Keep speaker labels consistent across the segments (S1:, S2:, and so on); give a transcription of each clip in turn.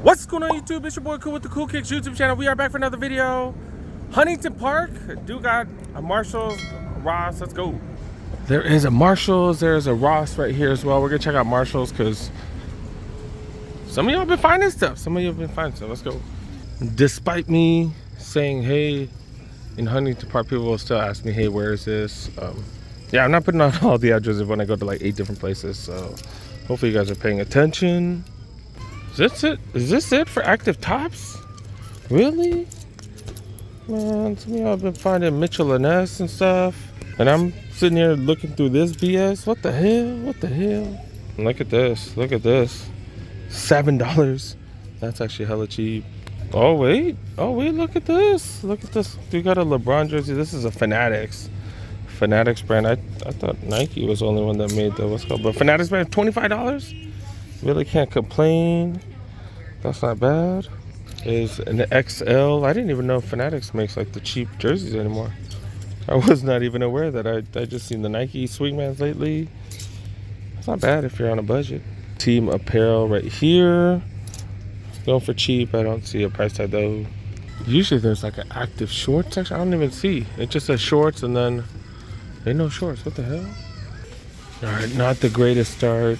S1: What's going on YouTube? It's your boy Cool with the Cool Kicks YouTube channel. We are back for another video. Huntington Park. Do got a Marshall's, a Ross. Let's go. There is a Marshall's. There's a Ross right here as well. We're gonna check out Marshall's because some of y'all been finding stuff. Let's go. Despite me saying hey in Huntington Park, people will still ask me, hey, where is this? Yeah, I'm not putting on all the addresses when I go to like 8 different places. So hopefully you guys are paying attention. Is this it? Is this it for active tops? Really? Man, some of y'all have been finding Mitchell and S and stuff. And I'm sitting here looking through this BS. What the hell? What the hell? Look at this. Look at this. $7. That's actually hella cheap. Oh, wait. Oh, wait. Look at this. Look at this. You got a LeBron jersey. This is a Fanatics. Fanatics brand. I thought Nike was the only one that made the what's called. But Fanatics brand, $25? Really can't complain. That's not bad. Is an XL. I didn't even know Fanatics makes like the cheap jerseys anymore. I was not even aware that. I just seen the Nike Swingmans lately. It's not bad if you're on a budget. Team apparel right here. Going for cheap. I don't see a price tag though. Usually there's like an active shorts section. I don't even see. It just says shorts and then ain't no shorts. What the hell? Alright, not the greatest start.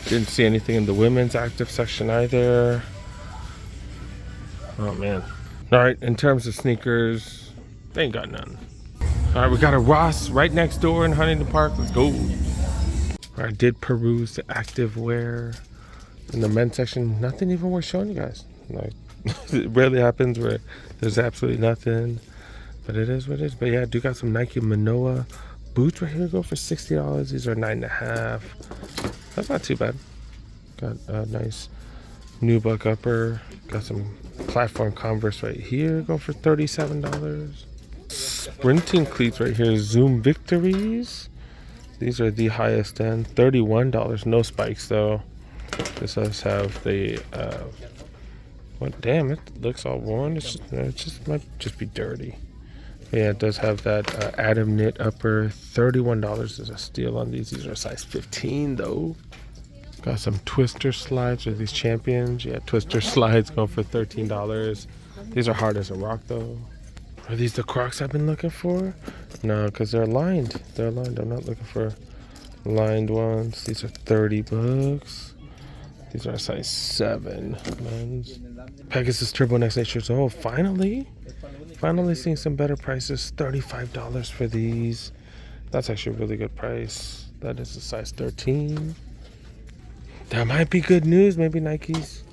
S1: Didn't see anything in the women's active section either. Oh man. Alright, in terms of sneakers, they ain't got none. Alright, we got a Ross right next door in Huntington Park. Let's go. Alright, I did peruse the active wear in the men's section. Nothing even worth showing you guys. Like, it rarely happens where there's absolutely nothing. But it is what it is. But yeah, I do got some Nike Manoa boots right here. Go for $60. These are $9.50. That's not too bad. Got a nice nubuck upper. Got some platform Converse right here. Go for $37. Sprinting cleats right here. Zoom Victories. These are the highest end. $31. No spikes though. This does have the what? Damn, it looks all worn. It just might just be dirty. But yeah, it does have that Adam knit upper. $31 is a steal on these. These are a size 15 though. Got some Twister slides with these Champions. Yeah, Twister slides going for $13. These are hard as a rock though. Are these the Crocs I've been looking for? No, because they're lined. They're lined. I'm not looking for lined ones. These are $30. These are a size 7. Men's. Pegasus Turbo Next Natures. Oh, finally seeing some better prices. $35 for these. That's actually a really good price. That is a size 13. That might be good news. Maybe Nike's.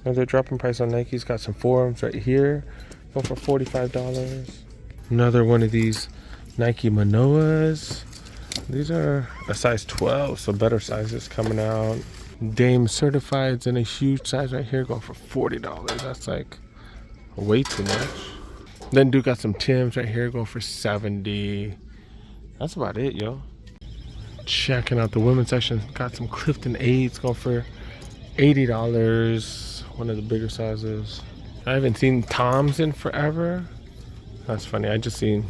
S1: They're dropping price on Nike's. Got some forums right here. Go for $45. Another one of these Nike Manoas. These are a size 12, so better sizes coming out. Dame Certifieds in a huge size right here. Going for $40. That's like way too much. Then do got some Tims right here. Go for $70. That's about it, yo. Checking out the women's section. Got some Clifton 8s. Going for $80. One of the bigger sizes. I haven't seen Toms in forever. That's funny. I just seen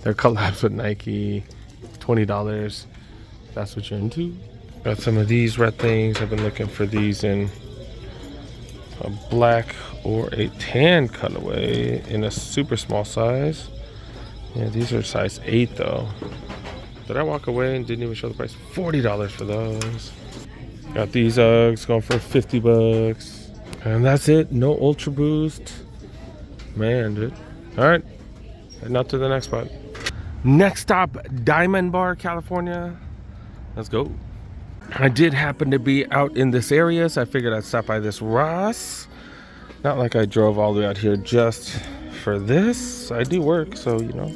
S1: their collabs with Nike. $20. That's what you're into. Got some of these red things. I've been looking for these in a black or a tan colorway in a super small size. Yeah, these are size 8 though. Did I walk away and didn't even show the price? $40 for those. Got these Uggs going for $50. And that's it. No Ultra Boost. Man, dude. Alright. Heading out to the next spot. Next stop, Diamond Bar, California. Let's go. I did happen to be out in this area, so I figured I'd stop by this Ross. Not like I drove all the way out here just for this. I do work, so you know.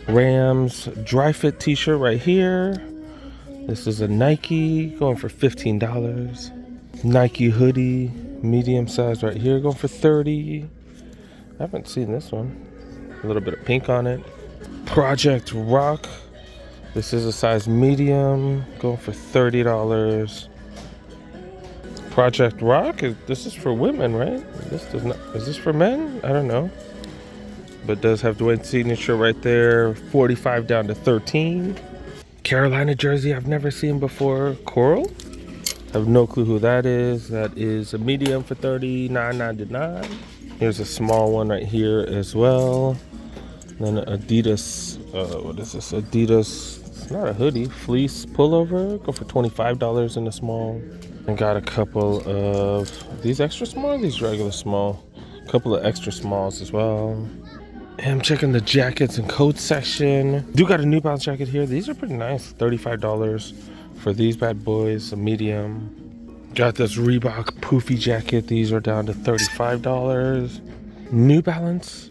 S1: Rams dry fit t-shirt right here. This is a Nike going for $15. Nike hoodie, medium size right here, going for $30. I haven't seen this one. A little bit of pink on it. Project Rock. This is a size medium, going for $30. Project Rock, this is for women, right? This does not. Is this for men? I don't know. But does have Dwayne's signature right there. $45 down to $13. Carolina jersey I've never seen before. Coral. I have no clue who that is. That is a medium for $39.99. Here's a small one right here as well. Then Adidas, what is this? Adidas, it's not a hoodie, fleece pullover. Go for $25 in the small. And got a couple of these extra small, these regular small. A couple of extra smalls as well. And I'm checking the jackets and coats section. Do got a New Balance jacket here. These are pretty nice. $35 for these bad boys, a medium. Got this Reebok poofy jacket. These are down to $35. New Balance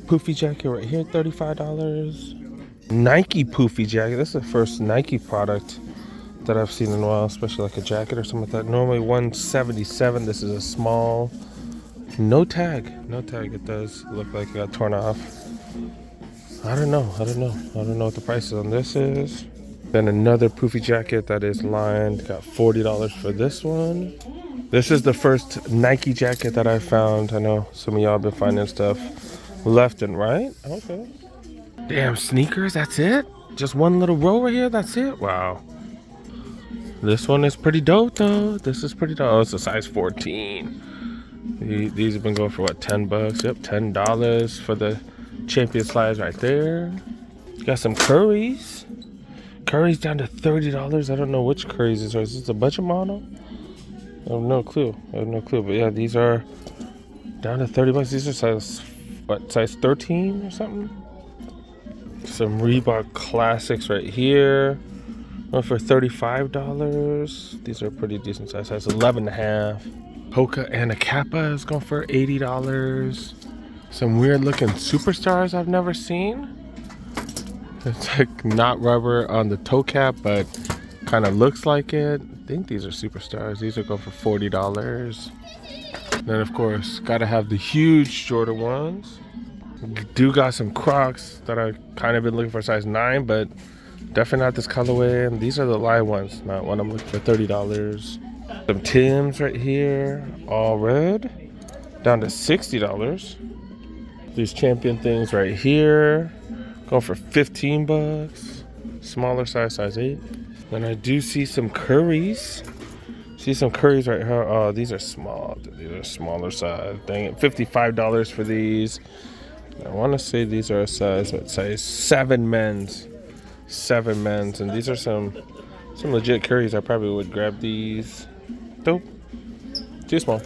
S1: poofy jacket right here, $35. Nike poofy jacket. This is the first Nike product that I've seen in a while, especially like a jacket or something like that. Normally $177. This is a small. No tag. It does look like it got torn off. I don't know what the prices on this is. Then another poofy jacket that is lined. Got $40 for this one. This is the first Nike jacket that I found. I know some of y'all have been finding stuff left and right. Okay. Damn, sneakers, that's it? Just one little row right here, that's it? Wow. This one is pretty dope though. This is pretty dope. Oh, it's a size 14. These have been going for what, 10 bucks? Yep, $10 for the champion slides right there. Got some Currys. Curry's down to $30. I don't know which Currys is. Is this a budget model? I have no clue. But yeah, these are down to 30 bucks. These are size, what, size 13 or something? Some Reebok classics right here. One for $35. These are pretty decent size. Size 11.5. Hoka and a Kappa is going for $80. Some weird looking superstars I've never seen. It's like not rubber on the toe cap, but kind of looks like it. I think these are superstars. These are going for $40. Then of course, gotta have the huge Jordan ones. Do got some Crocs that I kind of been looking for size 9, but definitely not this colorway. And these are the live ones, not one I'm looking for $30. Some Timbs right here, all red, down to $60. These Champion things right here, going for 15 bucks. Smaller size, size 8. Then I do see some Currys. See some Currys right here. Oh, these are small. These are smaller size. Dang it, $55 for these. I want to say these are a size, what, size 7 men's. 7 men's, and these are some legit Currys. I probably would grab these. Dope. Too small.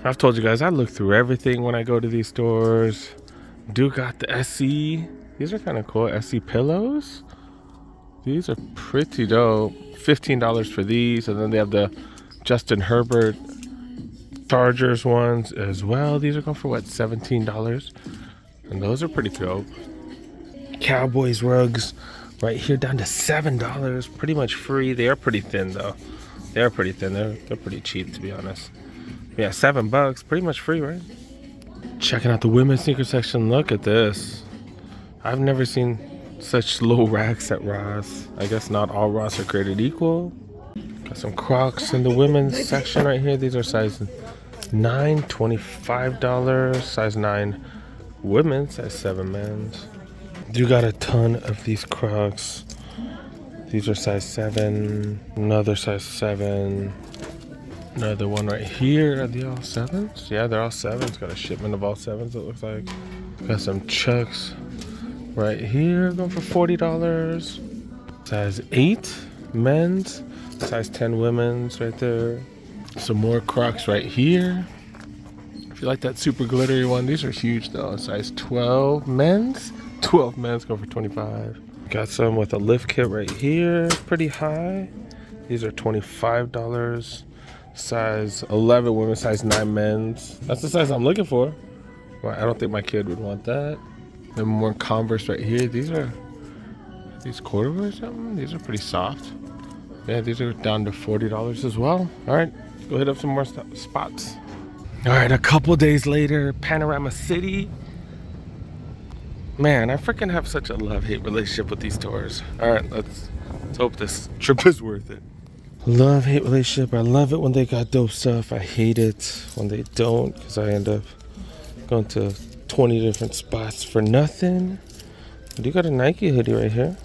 S1: I've told you guys I look through everything when I go to these stores. Do got the SC. These are kind of cool. SC pillows. These are pretty dope. $15 for these, and then they have the Justin Herbert Chargers ones as well. These are going for what, $17, and those are pretty dope. Cowboys rugs right here down to $7, pretty much free. They are pretty thin though. They are pretty thin. They're pretty cheap, to be honest. Yeah, $7, pretty much free, right? Checking out the women's sneaker section. Look at this. I've never seen such low racks at Ross. I guess not all Ross are created equal. Got some Crocs in the women's section right here. These are size 9, $25. Size 9 women's, size 7 men's. You got a ton of these Crocs. These are size 7. Another size 7. Another one right here. Are they all 7s? Yeah, they're all 7s. Got a shipment of all 7s, it looks like. Got some Chucks right here, going for $40. Size 8 men's. Size 10 women's right there. Some more Crocs right here. If you like that super glittery one, these are huge though. Size 12 men's. 12 men's go for $25. Got some with a lift kit right here, pretty high. These are $25. Size 11 women, size 9 men's. That's the size I'm looking for. Well, I don't think my kid would want that. Then more Converse right here. These corduroy or something. These are pretty soft. Yeah, these are down to $40 as well. All right, go hit up some more spots. All right, a couple days later, Panorama City. Man, I freaking have such a love-hate relationship with these stores. All right, let's hope this trip is worth it. Love-hate relationship. I love it when they got dope stuff. I hate it when they don't, because I end up going to 20 different spots for nothing. I do got a Nike hoodie right here.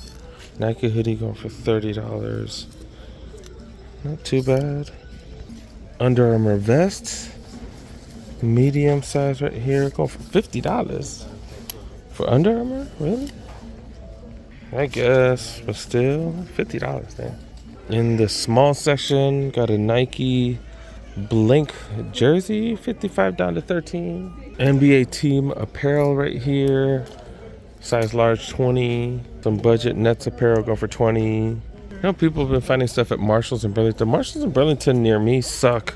S1: Nike hoodie going for $30. Not too bad. Under Armour vest. Medium size right here. Going for $50. For Under Armour? Really? I guess. But still, $50 there. In the small section, got a Nike Blink jersey. 55 down to 13. NBA team apparel right here. Size large 20. Some budget Nets apparel go for 20. You know, people have been finding stuff at Marshalls and Burlington. Marshalls and Burlington near me suck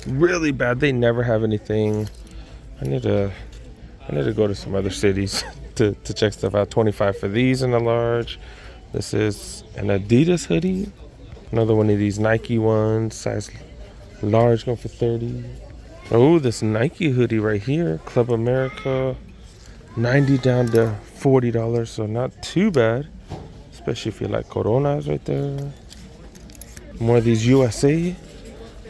S1: really bad. They never have anything. I need to go to some other cities to check stuff out. 25 for these in a large. This is an Adidas hoodie. Another one of these Nike ones, size large, going for 30. Oh, this Nike hoodie right here, Club America, 90 down to $40, so not too bad, especially if you like Coronas right there. More of these USA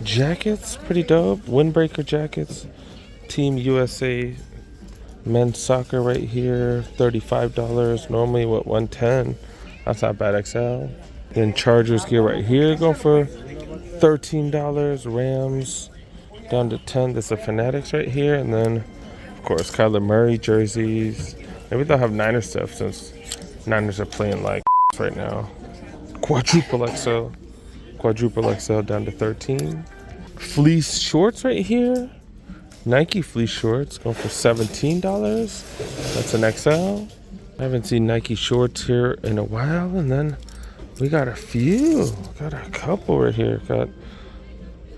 S1: jackets, pretty dope. Windbreaker jackets, Team USA men's soccer right here, $35. Normally what, $110? That's not bad. XL. Then Chargers gear right here, go for $13. Rams down to 10. This is Fanatics right here, and then of course Kyler Murray jerseys. Maybe they'll have Niners stuff since Niners are playing like right now. Quadruple XL down to 13. Fleece shorts right here. Nike fleece shorts going for $17. That's an XL. I haven't seen Nike shorts here in a while, and then we got a few. Got a couple right here. Got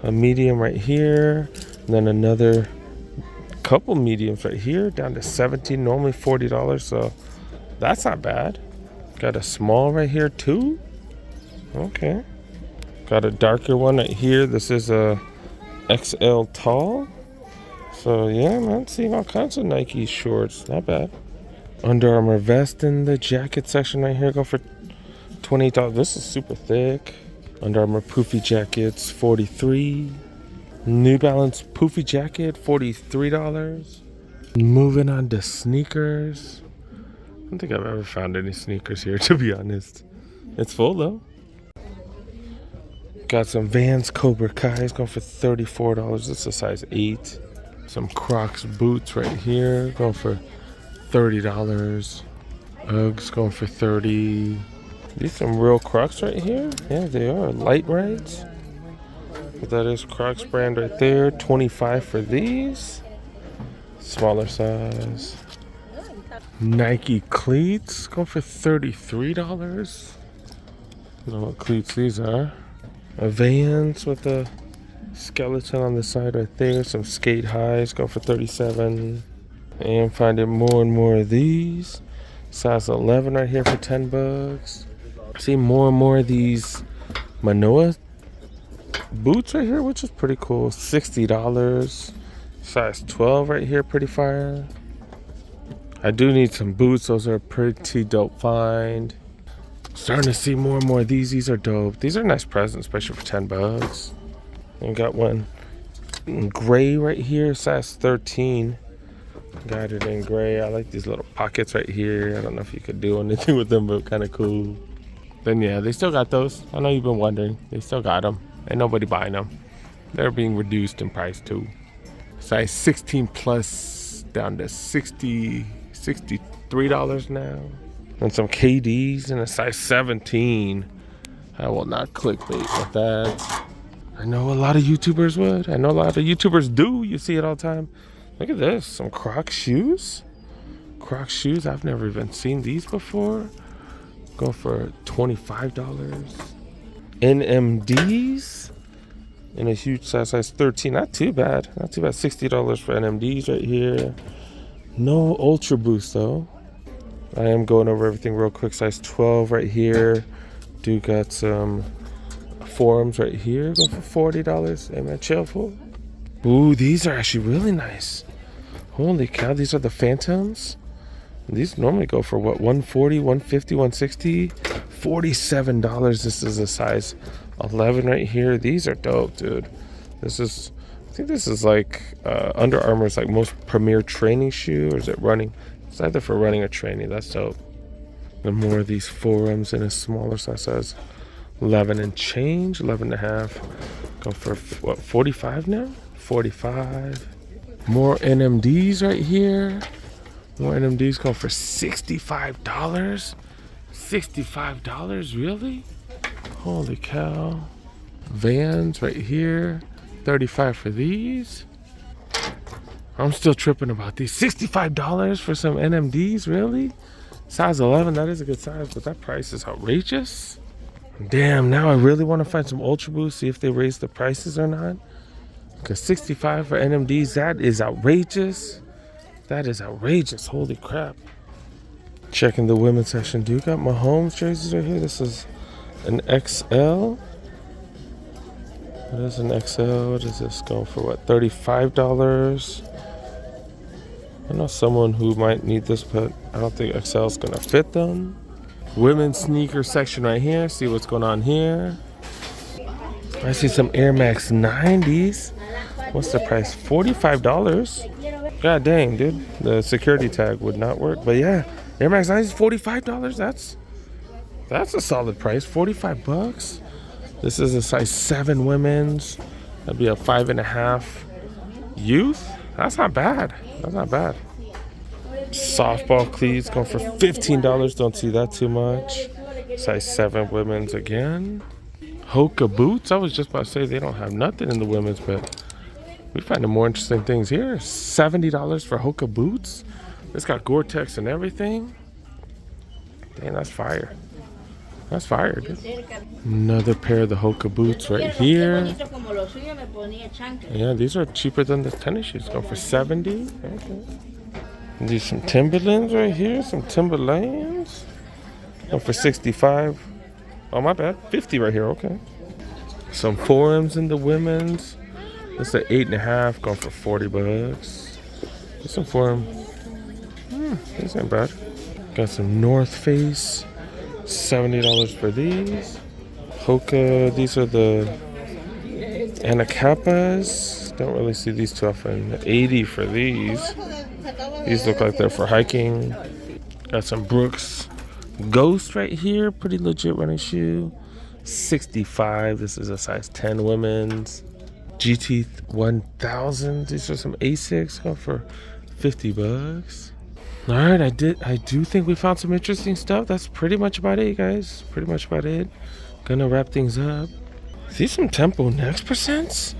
S1: a medium right here, and then another couple mediums right here down to $17. Normally $40, so that's not bad. Got a small right here too. Okay. Got a darker one right here. This is a XL tall. So yeah, man, seeing all kinds of Nike shorts. Not bad. Under Armour vest in the jacket section right here. Go for $20. This is super thick. Under Armour poofy jackets, $43. New Balance poofy jacket, $43. Moving on to sneakers. I don't think I've ever found any sneakers here, to be honest. It's full though. Got some Vans Cobra Kai's going for $34. This is a size 8. Some Crocs boots right here going for $30. Uggs going for $30. These some real Crocs right here. Yeah, they are light rides. But that is Crocs brand right there. $25 for these. Smaller size. Nike cleats going for $33. I don't know what cleats these are. A Vans with a skeleton on the side right there. Some skate highs go for $37. And finding more and more of these. Size 11 right here for $10. See more and more of these Manoa boots right here, which is pretty cool. $60. Size 12 right here, pretty fire. I do need some boots. Those are a pretty dope find. Starting to see more and more of these. These are dope. These are nice presents, especially for $10. And got one in gray right here, size 13. Got it in gray. I like these little pockets right here. I don't know if you could do anything with them, but kind of cool. Then yeah, they still got those. I know you've been wondering. They still got them. Ain't nobody buying them. They're being reduced in price too. Size 16 plus down to $63 now. And some KDs in a size 17. I will not clickbait with that. I know a lot of YouTubers would. I know a lot of YouTubers do. You see it all the time. Look at this. Some Crocs shoes. Crocs shoes. I've never even seen these before. Go for $25. NMDs in a huge size 13. Not too bad. Not too bad. $60 for NMDs right here. No Ultra Boost though. I am going over everything real quick. Size 12 right here. Do got some forums right here. Go for $40. Hey man, chill fool. Ooh, these are actually really nice. Holy cow, these are the Phantoms. These normally go for what, $140, $150, $160, $47. This is a size 11 right here. These are dope, dude. I think this is like Under Armour's like most premier training shoe, or is it running? It's either for running or training. That's dope. And more of these forums in a smaller size, 11 and change, 11 and a half. Go for what, 45 now? 45. More NMDs right here. More NMDs going for $65. $65, really? Holy cow. Vans right here. 35 for these. I'm still tripping about these. $65 for some NMDs, really? Size 11, that is a good size, but that price is outrageous. Damn, now I really want to find some Ultra Boost, see if they raise the prices or not. Because 65 for NMDs, that is outrageous. That is outrageous, holy crap. Checking the women's section. Do you got Mahomes jerseys right here? This is an XL. What is an XL? What is this going for? What, $35? I know someone who might need this, but I don't think XL is gonna fit them. Women's sneaker section right here. See what's going on here. I see some Air Max 90s. What's the price? $45. God dang, dude. The security tag would not work. But yeah, Air Max 90s, $45. That's a solid price. 45 bucks. This is a size 7 women's. That'd be a 5.5 youth. That's not bad. That's not bad. Softball cleats going for $15. Don't see that too much. Size 7 women's again. Hoka boots. I was just about to say they don't have nothing in the women's, but we find more interesting things here. $70 for Hoka boots. It's got Gore-Tex and everything. Dang, that's fire. That's fire, dude. Another pair of the Hoka boots right here. Yeah, these are cheaper than the tennis shoes. Going for $70. Okay. These some Timberlands right here. Some Timberlands. Going for $65. Oh, my bad. $50 right here. Okay. Some Forums in the women's. This is an 8.5. Going for $40. There's some Forum. These ain't bad. Got some North Face. $70 for these. Hoka, these are the Anacapas. Don't really see these too often. $80 for these. These look like they're for hiking. Got some Brooks Ghost right here. Pretty legit running shoe. $65. This is a size 10 women's. GT 1000. These are some Asics. Go for $50. All right, I do think we found some interesting stuff. That's pretty much about it, guys. Pretty much about it. Gonna wrap things up. See some Tempo Next percents?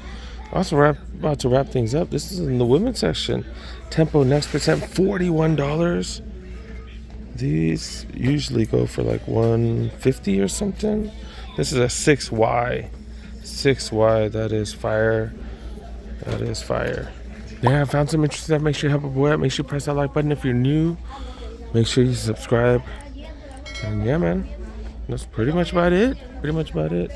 S1: Also about to wrap things up. This is in the women's section. Tempo Next percent, $41. These usually go for like $150 or something. This is a 6Y. 6Y, that is fire. That is fire. Yeah, I found some interesting stuff. Make sure you help a boy out. Make sure you press that like button if you're new. Make sure you subscribe. And yeah, man, that's pretty much about it. Pretty much about it.